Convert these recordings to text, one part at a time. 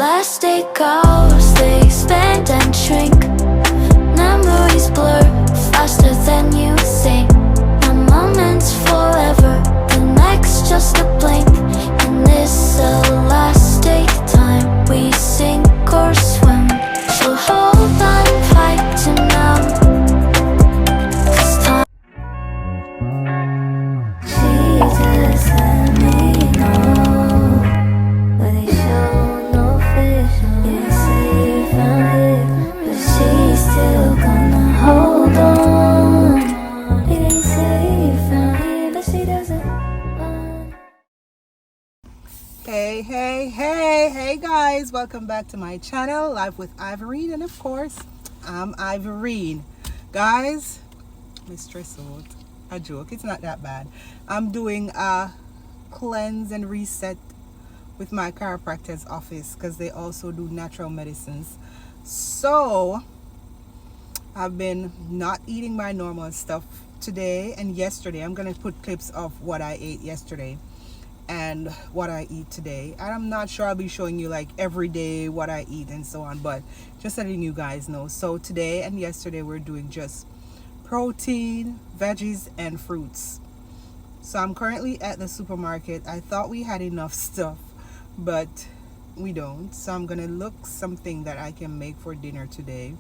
Elastic hours, they spend and shrink. Memories blur faster than you think. One moment's forever, the next just a blink. In this elastic time, we sink or swim. So hold on tight to now, 'cause time. Jesus, let me know, but they show no fish. Yeah, say you found it, but she's still gonna hold on. They didn't say you found it, but she doesn't want. Hey guys, welcome back to my channel, Live with Ivorine, and of course I'm Ivorine. Guys, Mistress Oat, a joke, it's not that bad. I'm doing a cleanse and reset with my chiropractor's office because they also do natural medicines. So I've been not eating my normal stuff today and yesterday. I'm gonna put clips of what I ate yesterday and what I eat today. I'm not sure I'll be showing you like every day what I eat and so on, but just letting you guys know. So today and yesterday we're doing just protein, veggies, and fruits. So I'm currently at the supermarket. I thought we had enough stuff, but we don't. So I'm gonna look something that I can make for dinner today.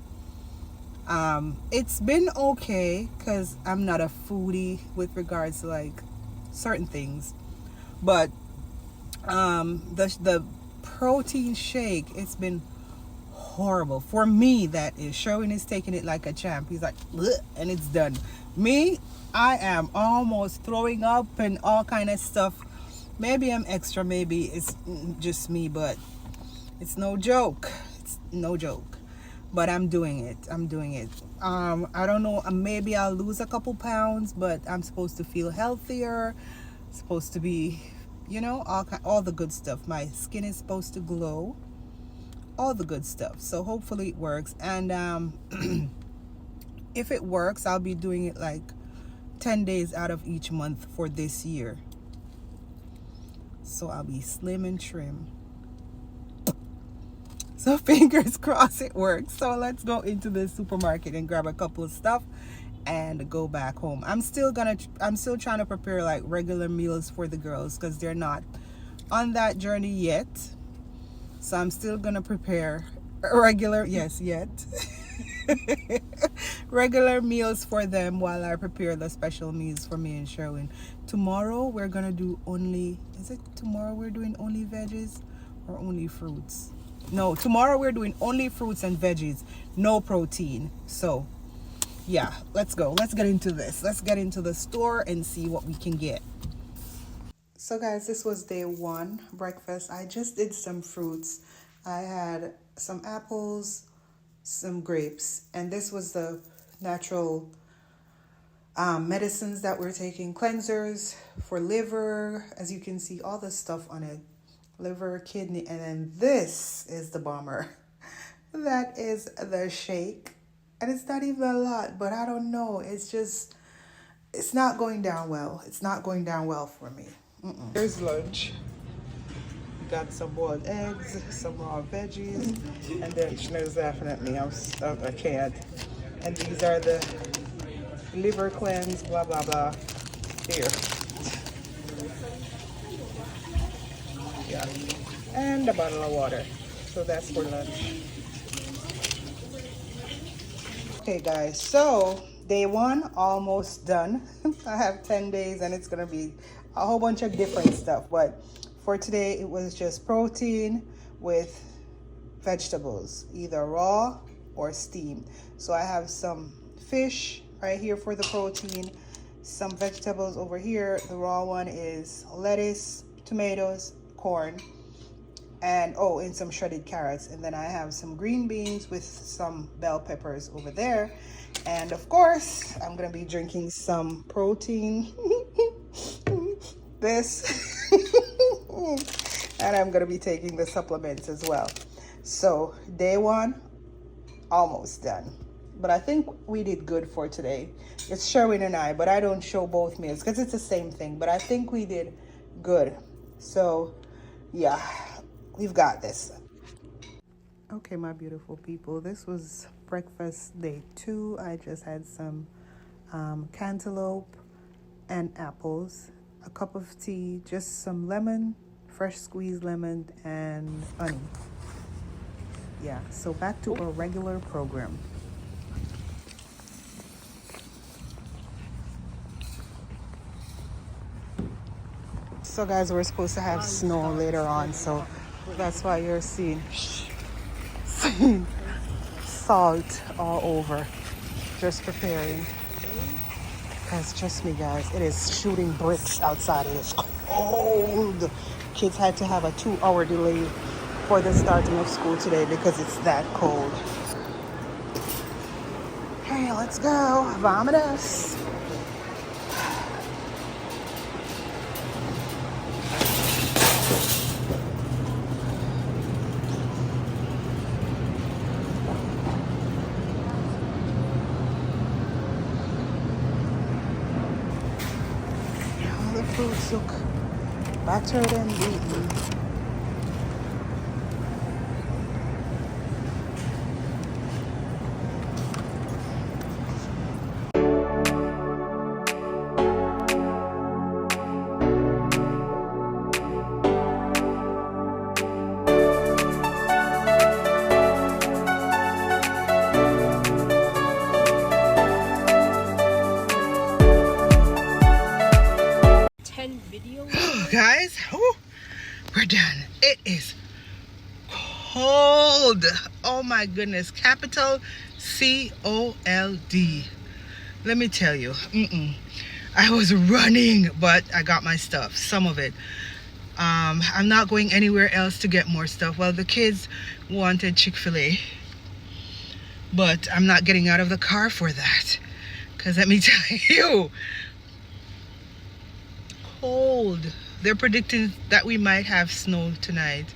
It's been okay because I'm not a foodie with regards to like certain things, but the protein shake, it's been horrible for me. That is, Sherwin is taking it like a champ. He's like, "Bleh," and it's done. Me, I am almost throwing up and all kind of stuff. Maybe I'm extra, maybe it's just me, but it's no joke. It's no joke. But I'm doing it. I don't know, maybe I'll lose a couple pounds, but I'm supposed to feel healthier, supposed to be, you know, all the good stuff. My skin is supposed to glow, all the good stuff. So hopefully it works. And if it works, I'll be doing it like 10 days out of each month for this year. So I'll be slim and trim. So fingers crossed it works. So let's go into the supermarket and grab a couple of stuff and go back home. I'm still trying to prepare like regular meals for the girls because they're not on that journey yet. So I'm still gonna prepare regular meals for them while I prepare the special meals for me and Sherwin. Tomorrow we're gonna do only, is it tomorrow we're doing only veggies or only fruits? No, tomorrow we're doing only fruits and veggies, no protein. So yeah, let's go. Let's get into this. Let's get into the store and see what we can get. So guys, this was day one breakfast. I just did some fruits. I had some apples, some grapes, and this was the natural medicines that we're taking. Cleansers for liver, as you can see, all the stuff on it. Liver, kidney, and then this is the bomber. That is the shake. And it's not even a lot, but I don't know. It's not going down well. It's not going down well for me. Here's lunch. Got some boiled eggs, some raw veggies, and then there's definitely, I can't. And these are the liver cleanse, blah, blah, blah. Here. Yeah. And a bottle of water. So that's for lunch. Okay guys, so day one almost done. I have 10 days and it's gonna be a whole bunch of different stuff, but for today it was just protein with vegetables, either raw or steamed. So I have some fish right here for the protein, some vegetables over here. The raw one is lettuce, tomatoes, corn, and some shredded carrots. And then I have some green beans with some bell peppers over there. And of course, I'm gonna be drinking some protein. This. And I'm gonna be taking the supplements as well. So day one, almost done. But I think we did good for today. It's Sherwin and I, but I don't show both meals because it's the same thing. But I think we did good. So yeah, we've got this. Okay, my beautiful people, this was breakfast day 2. I just had some cantaloupe and apples, a cup of tea, just some lemon, fresh squeezed lemon, and honey. Yeah, so back to our regular program. So guys, we're supposed to have snow later on, so that's why you're seeing salt all over. Just preparing. Because trust me guys, it is shooting bricks outside. It is cold. Kids had to have a 2-hour delay for the starting of school today because it's that cold. Hey, let's go. Vomitus. All the fruits look battered and beaten. Guys, we're done. It is cold. Oh my goodness. Capital C-O-L-D. Let me tell you, I was running, but I got my stuff, some of it. I'm not going anywhere else to get more stuff. Well, the kids wanted Chick-fil-A, but I'm not getting out of the car for that, because let me tell you, cold. They're predicting that we might have snow tonight.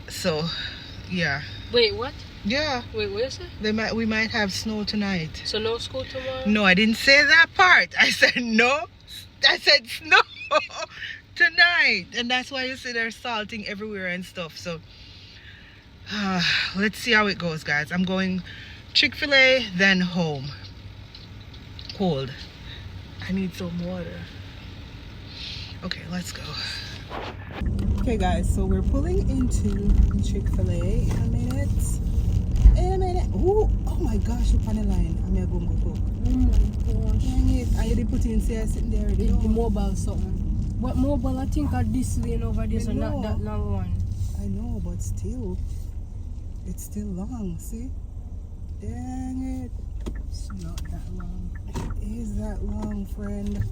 So, yeah. Wait, what? Yeah. Wait, what is it? We might have snow tonight. So no school tomorrow? No, I didn't say that part. I said no. I said snow tonight. And that's why you see they're salting everywhere and stuff. So, let's see how it goes, guys. I'm going Chick-fil-A, then home. Cold. I need some water. Okay, let's go. Okay guys, so we're pulling into Chick-fil-A in a minute. Ooh, oh my gosh, look on the line. I'm gonna go cook. Oh my gosh. Dang it. And you did put in say sitting there already. The mobile something. What mobile? I think are this lane over there, so not that long one. I know, but still. It's still long, see? Dang it. It's not that long. It is that long, friend.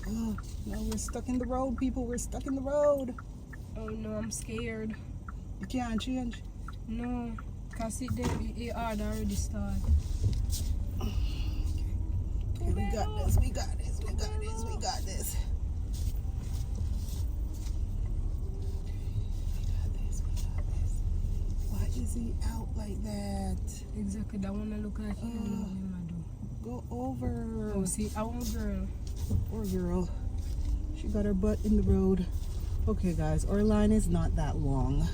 Oh, now we're stuck in the road, people. We're stuck in the road. Oh no, I'm scared. You can't change. No, cause it already started. Okay, we got this. We got this. We got this. We got this. Why is he out like that? Exactly, that one I look like him. Go over. Oh, see, I want girl. Poor girl. She got her butt in the road. Okay, guys, our line is not that long,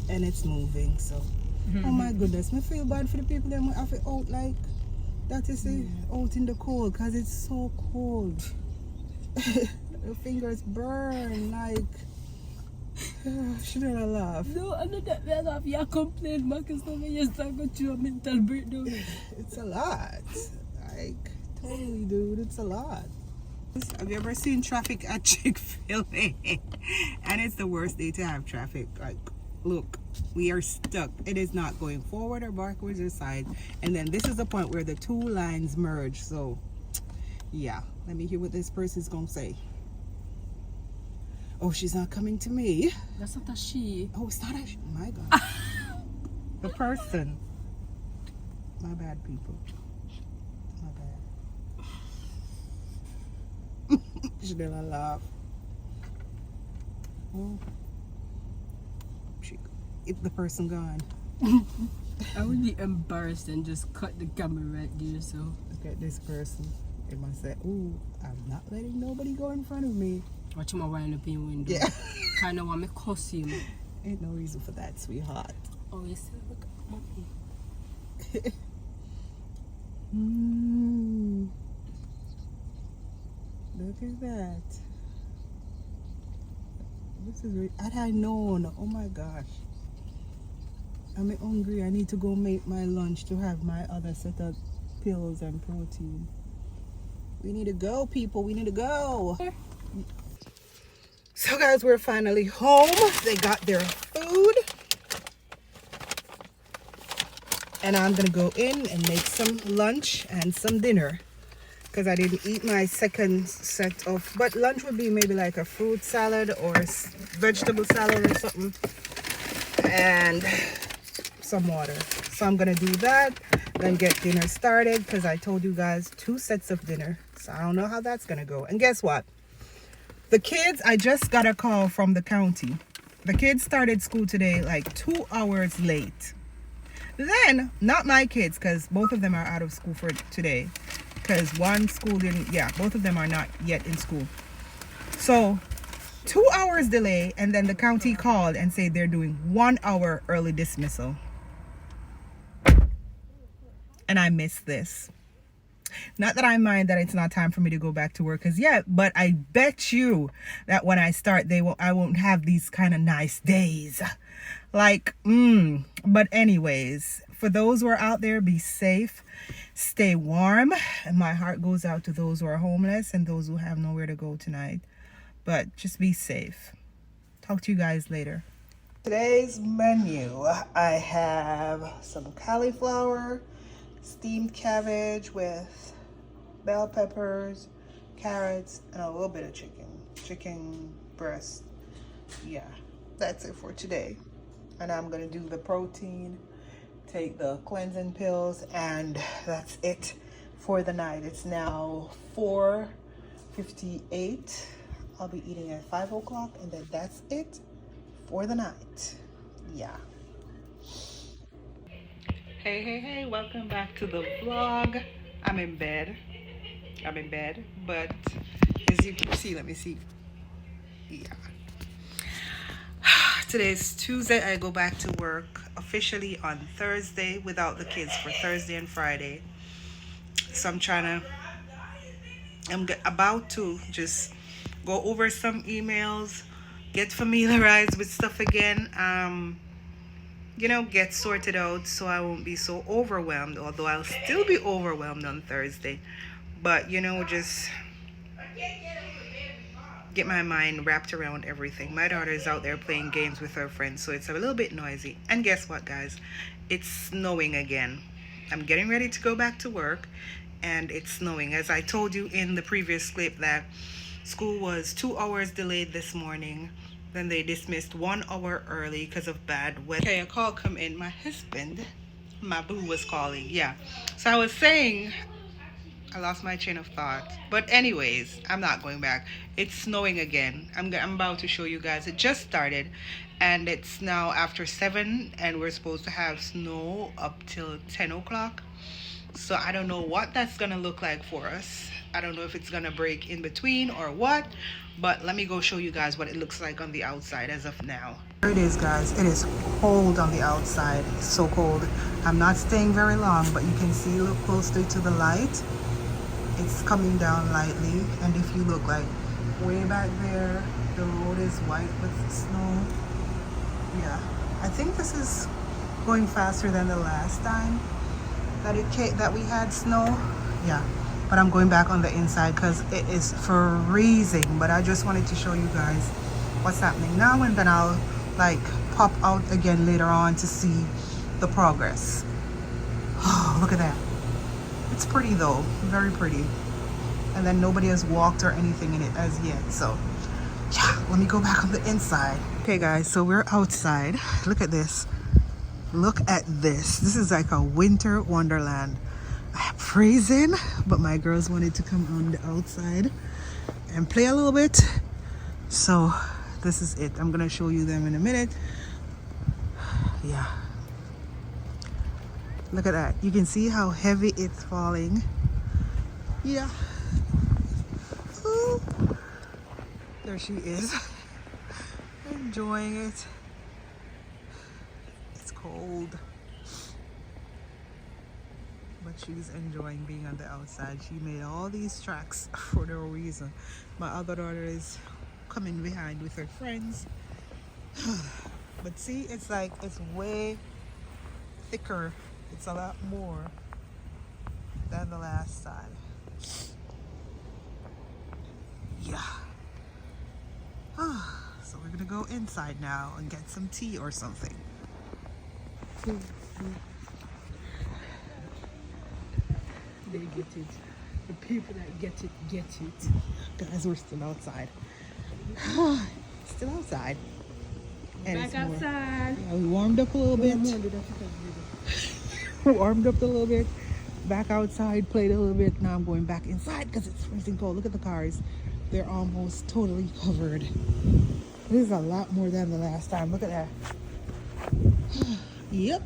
and it's moving. So, oh my goodness, I feel bad for the people that have it out like that. You see, out in the cold, cause it's so cold. Your fingers burn like. She don't laugh. No, I know that we laugh. You complain, because you start going through a mental breakdown. It's a lot. Like, totally, dude. It's a lot. Have you ever seen traffic at Chick-fil-A? And it's the worst day to have traffic. Like, look, we are stuck. It is not going forward or backwards or side. And then this is the point where the two lines merge. So, yeah. Let me hear what this person's going to say. Oh, she's not coming to me. That's not a she. Oh, it's not a she. My God. The person. My bad, people. My bad. She didn't laugh. Oh. If the person gone. I would be embarrassed and just cut the camera right there. So look at this person. It must say, "Ooh, I'm not letting nobody go in front of me." Watch him wind up in window. Yeah. Kind of want me cuss him. Ain't no reason for that, sweetheart. Oh, you still look monkey. Look at that. This is had I known. Oh my gosh. I'm hungry. I need to go make my lunch to have my other set of pills and protein. We need to go, people. We need to go. So guys, we're finally home. They got their food. And I'm gonna go in and make some lunch and some dinner. Because I didn't eat my second set of, but lunch would be maybe like a fruit salad or vegetable salad or something. And some water. So I'm gonna do that, then get dinner started because I told you guys 2 sets of dinner. So I don't know how that's gonna go. And guess what? The kids, I just got a call from the county. The kids started school today like 2 hours late. Then, not my kids, because both of them are out of school for today. Because one school didn't, yeah, both of them are not yet in school. So 2 hours delay, and then the county called and said they're doing 1 hour early dismissal. And I missed this. Not that I mind that it's not time for me to go back to work as yet, but I bet you that when I start, I won't have these kind of nice days. Like, but anyways, for those who are out there, be safe, stay warm. And my heart goes out to those who are homeless and those who have nowhere to go tonight. But just be safe. Talk to you guys later. Today's menu, I have some cauliflower, steamed cabbage with bell peppers, carrots, and a little bit of chicken breast. Yeah, that's it for today. And I'm gonna do the protein, take the cleansing pills, and that's it for the night. It's now 4:58. I'll be eating at 5 o'clock, and then that's it for the night. Yeah. Hey, welcome back to the vlog. I'm in bed, but as you can see, let me see. Yeah. Today's Tuesday. I go back to work officially on Thursday without the kids for Thursday and Friday. So I'm about to just go over some emails, get familiarized with stuff again, get sorted out so I won't be so overwhelmed, although I'll still be overwhelmed on Thursday. But, just get my mind wrapped around everything. My daughter is out there playing games with her friends, so it's a little bit noisy. And guess what, guys? It's snowing again. I'm getting ready to go back to work, and it's snowing. As I told you in the previous clip that school was 2 hours delayed this morning. Then they dismissed 1 hour early because of bad weather. Okay, a call come in. My husband, my boo, was calling. Yeah. So I was saying, I lost my train of thought. But anyways, I'm not going back. It's snowing again. I'm about to show you guys. It just started, and it's now after 7, and we're supposed to have snow up till 10 o'clock. So I don't know what that's gonna look like for us. I don't know if it's gonna break in between or what, but let me go show you guys what it looks like on the outside as of now. There it is, guys. It is cold on the outside. It's so cold. I'm not staying very long, but you can see, look closely to the light. It's coming down lightly, and if you look like way back there, the road is white with snow. Yeah, I think this is going faster than the last time that we had snow. Yeah, but I'm going back on the inside because it is freezing. But I just wanted to show you guys what's happening now, and then I'll pop out again later on to see the progress. Oh, look at that. It's pretty though, very pretty. And then nobody has walked or anything in it as yet. So yeah, let me go back on the inside. Okay guys, so we're outside. Look at this. Look at this. This is like a winter wonderland. I'm freezing, but my girls wanted to come on the outside and play a little bit. So this is it. I'm gonna show you them in a minute. Yeah. Look at that. You can see how heavy it's falling. Yeah. Ooh. There she is. Enjoying it. It's cold. cold. But she's enjoying being on the outside. She made all these tracks for no reason. My other daughter is coming behind with her friends. But see, it's like it's way thicker. It's a lot more than the last time. Yeah. So we're gonna go inside now and get some tea or something. They get it. The people that get it, get it. Guys, we're still outside. Still outside. And Back it's more- outside. Yeah, we warmed up a little bit. Warmed up a little bit. Back outside, played a little bit. Now I'm going back inside because it's freezing cold. Look at the cars. They're almost totally covered. This is a lot more than the last time. Look at that. Yep.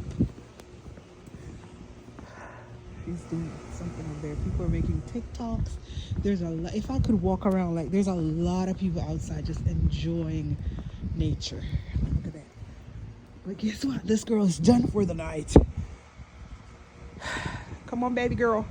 She's doing something over there. People are making TikToks. There's a lot. If I could walk around, like, there's a lot of people outside just enjoying nature. Look at that. But guess what? This girl is done for the night. Come on, baby girl.